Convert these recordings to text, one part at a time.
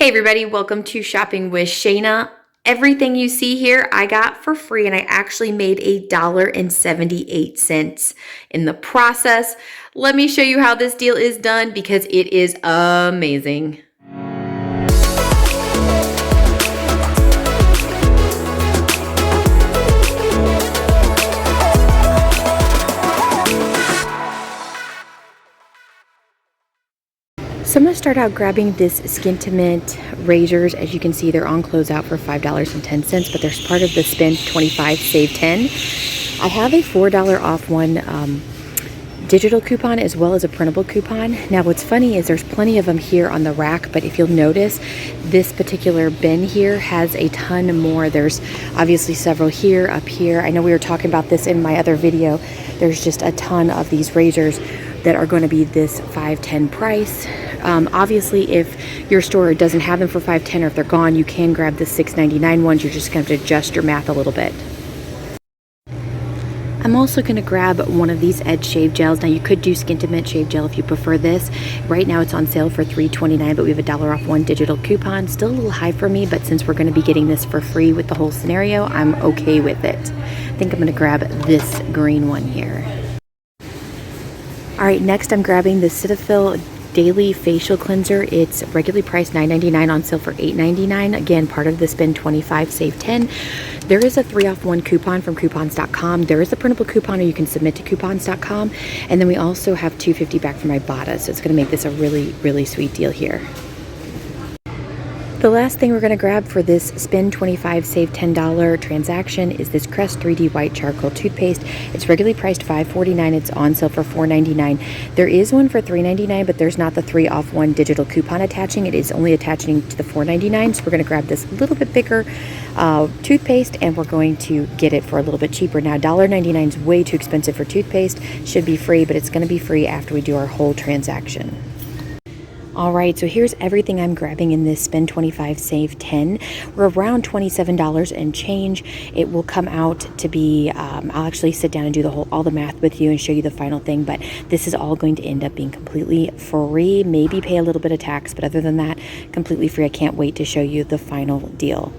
Hey everybody, welcome to Shopping with Shana. Everything you see here I got for free, and I actually made $1.78 in the process. Let me show you how this deal is done because it is amazing. So I'm going to start out grabbing this Skintimate razors. As you can see, they're on closeout for $5.10, but there's part of the spend 25, save 10. I have a $4 off one digital coupon as well as a printable coupon. Now what's funny is there's plenty of them here on the rack, but if you'll notice, this particular bin here has a ton more. There's obviously several here, up here. I know we were talking about this in my other video. There's just a ton of these razors that are going to be this $5.10 price. Obviously, if your store doesn't have them for $5.10 or if they're gone, you can grab the $6.99 ones. You're just going to have to adjust your math a little bit. I'm also going to grab one of these Edge shave gels. Now you could do Skintimate shave gel if you prefer this. Right now it's on sale for $3.29, but we have a $1 off one digital coupon. Still a little high for me, but since we're going to be getting this for free with the whole scenario, I'm okay with it. I think I'm going to grab this green one here. All right, next I'm grabbing the Cetaphil Daily Facial Cleanser. It's regularly priced $9.99, on sale for $8.99. Again, part of the spend 25, save 10. There is a 3 off 1 coupon from coupons.com. There is a printable coupon, or you can submit to coupons.com. And then we also have $2.50 back from Ibotta, so it's going to make this a really, really sweet deal here. The last thing we're going to grab for this spend 25, save $10 transaction is this Crest 3D White Charcoal Toothpaste. It's regularly priced $5.49. It's on sale for $4.99. There is one for $3.99, but there's not the 3 off 1 digital coupon attaching. It is only attaching to the $4.99. So we're going to grab this little bit bigger toothpaste, and we're going to get it for a little bit cheaper. Now, $1.99 is way too expensive for toothpaste. Should be free, but it's going to be free after we do our whole transaction. All right, so here's everything I'm grabbing in this spend 25, save 10. We're around $27 and change. It will come out to be, I'll actually sit down and do all the math with you and show you the final thing, but this is all going to end up being completely free, maybe pay a little bit of tax, but other than that, completely free. I can't wait to show you the final deal.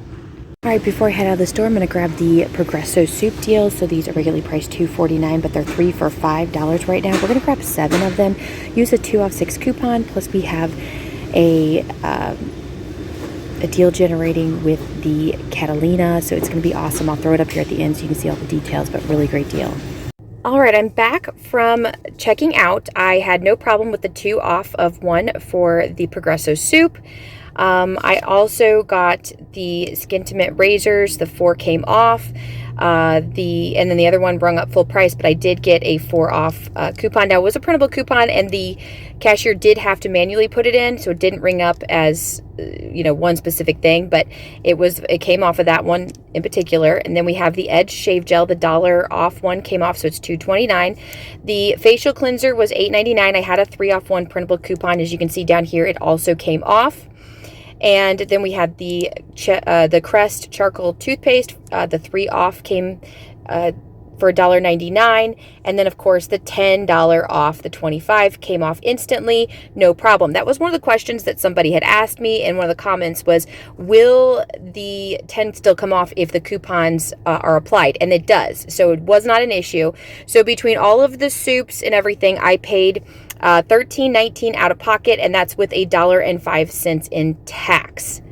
All right, before I head out of the store, I'm going to grab the Progresso soup deals. So these are regularly priced $2.49, but they're 3 for $5 right now. We're going to grab 7 of them. Use a 2 off 6 coupon. Plus, we have a deal generating with the Catalina, so it's going to be awesome. I'll throw it up here at the end so you can see all the details, but really great deal. All right, I'm back from checking out. I had no problem with the 2 off of 1 for the Progresso soup. I also got the Skintimate razors. The 4 came off. And then the other one rung up full price, but I did get a 4 off coupon. Now, it was a printable coupon, and the cashier did have to manually put it in, so it didn't ring up as one specific thing, but it came off of that one in particular. And then we have the Edge shave gel. The $1 off one came off, so it's $2.29. The facial cleanser was $8.99. I had a 3 off 1 printable coupon. As you can see down here, it also came off. And then we had the Crest charcoal toothpaste. The 3 off came for $1.99. And then, of course, the $10 off, the 25 came off instantly, no problem. That was one of the questions that somebody had asked me, and one of the comments was, will the 10 still come off if the coupons are applied? And it does. So it was not an issue. So between all of the soups and everything, I paid $13.19 out of pocket, and that's with $1.05 in tax.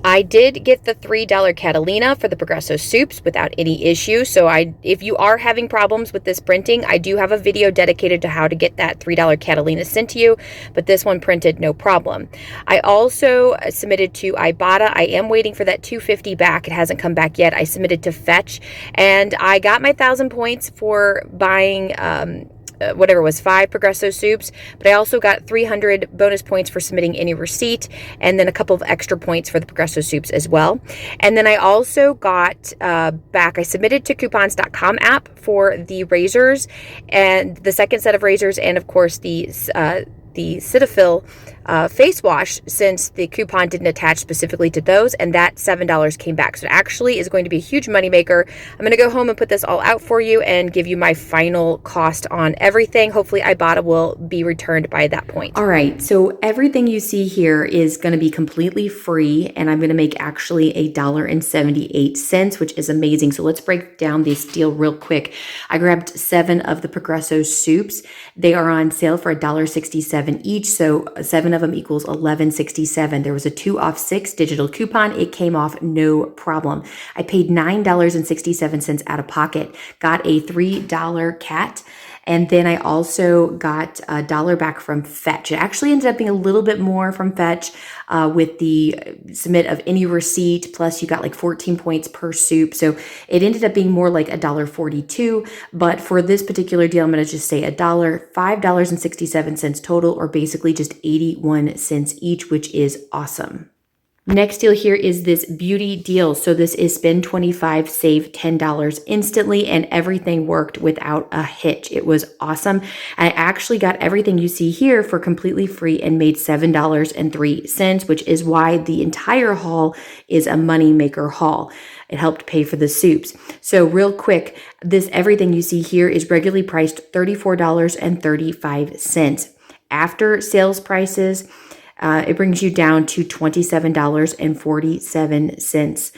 I did get the $3 Catalina for the Progresso soups without any issue. So if you are having problems with this printing, I do have a video dedicated to how to get that $3 Catalina sent to you, but this one printed no problem. I also submitted to Ibotta. I am waiting for that $2.50 back. It hasn't come back yet. I submitted to Fetch, and I got my 1,000 points for buying whatever it was, 5 Progresso soups, but I also got 300 bonus points for submitting any receipt, and then a couple of extra points for the Progresso soups as well. And then I also got back, I submitted to coupons.com app for the razors, and the second set of razors, and of course the Cetaphil face wash, since the coupon didn't attach specifically to those, and that $7 came back. So it actually is going to be a huge moneymaker. I'm going to go home and put this all out for you and give you my final cost on everything. Hopefully Ibotta will be returned by that point. All right, so everything you see here is going to be completely free, and I'm going to make actually $1.78, which is amazing. So let's break down this deal real quick. I grabbed 7 of the Progresso soups. They are on sale for $1.67 each, so 7 of them equals $11.67. There was a 2 off 6 digital coupon. It came off no problem. I paid $9.67 out of pocket, got a $3 cat, and then I also got $1 back from Fetch. It actually ended up being a little bit more from Fetch with the submit of any receipt, plus you got like 14 points per soup. So it ended up being more like $1.42. But for this particular deal, I'm going to just say $5.67 total, or basically just 81 cents each, which is awesome. Next deal here is this beauty deal. So this is spend 25, save $10 instantly, and everything worked without a hitch. It was awesome. I actually got everything you see here for completely free and made $7.03, which is why the entire haul is a moneymaker haul. It helped pay for the soups. So real quick, this everything you see here is regularly priced $34.35. After sales prices, it brings you down to $27.47.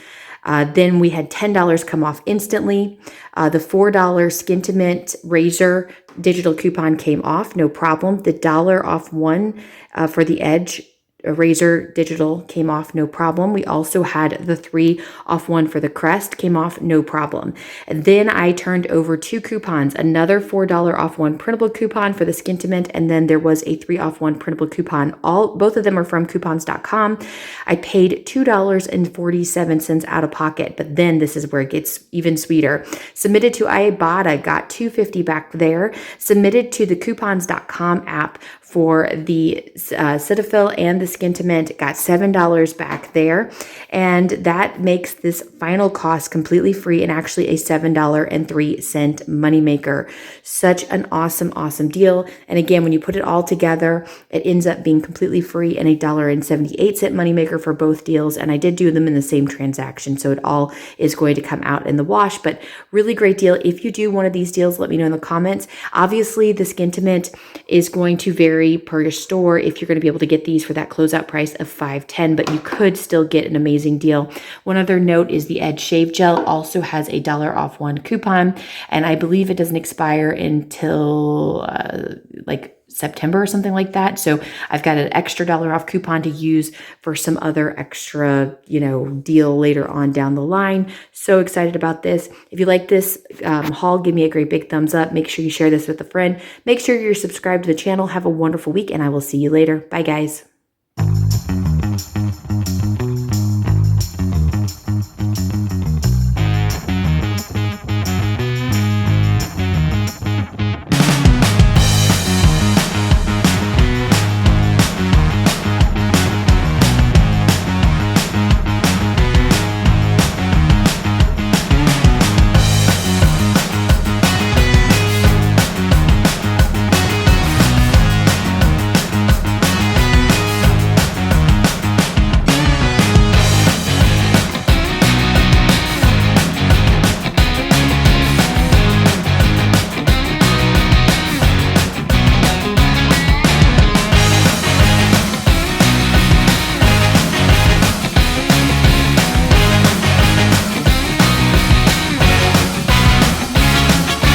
Then we had $10 come off instantly. The $4 Skin to Mint razor digital coupon came off, no problem. The $1 off 1 for the Edge razor digital came off, no problem. We also had the 3 off 1 for the Crest, came off, no problem. And then I turned over 2 coupons, another $4 off 1 printable coupon for the Skin to Mint, and then there was a 3 off 1 printable coupon. Both of them are from coupons.com. I paid $2.47 out of pocket, but then this is where it gets even sweeter. Submitted to Ibotta, got $2.50 back there. Submitted to the coupons.com app for the Cetaphil and the Skin to Mint, got $7 back there. And that makes this final cost completely free and actually a $7.03 moneymaker. Such an awesome, awesome deal. And again, when you put it all together, it ends up being completely free and a $1.78 moneymaker for both deals. And I did do them in the same transaction, so it all is going to come out in the wash, but really great deal. If you do one of these deals, let me know in the comments. Obviously, the Skin to Mint is going to vary per your store if you're going to be able to get these for that closeout price of $5.10, but you could still get an amazing deal. One other note is the Edge Shave Gel also has a $1 off 1 coupon, and I believe it doesn't expire until like September or something like that. So I've got an extra $1 off coupon to use for some other extra, deal later on down the line. So excited about this. If you like this haul, give me a great big thumbs up. Make sure you share this with a friend. Make sure you're subscribed to the channel. Have a wonderful week, and I will see you later. Bye, guys.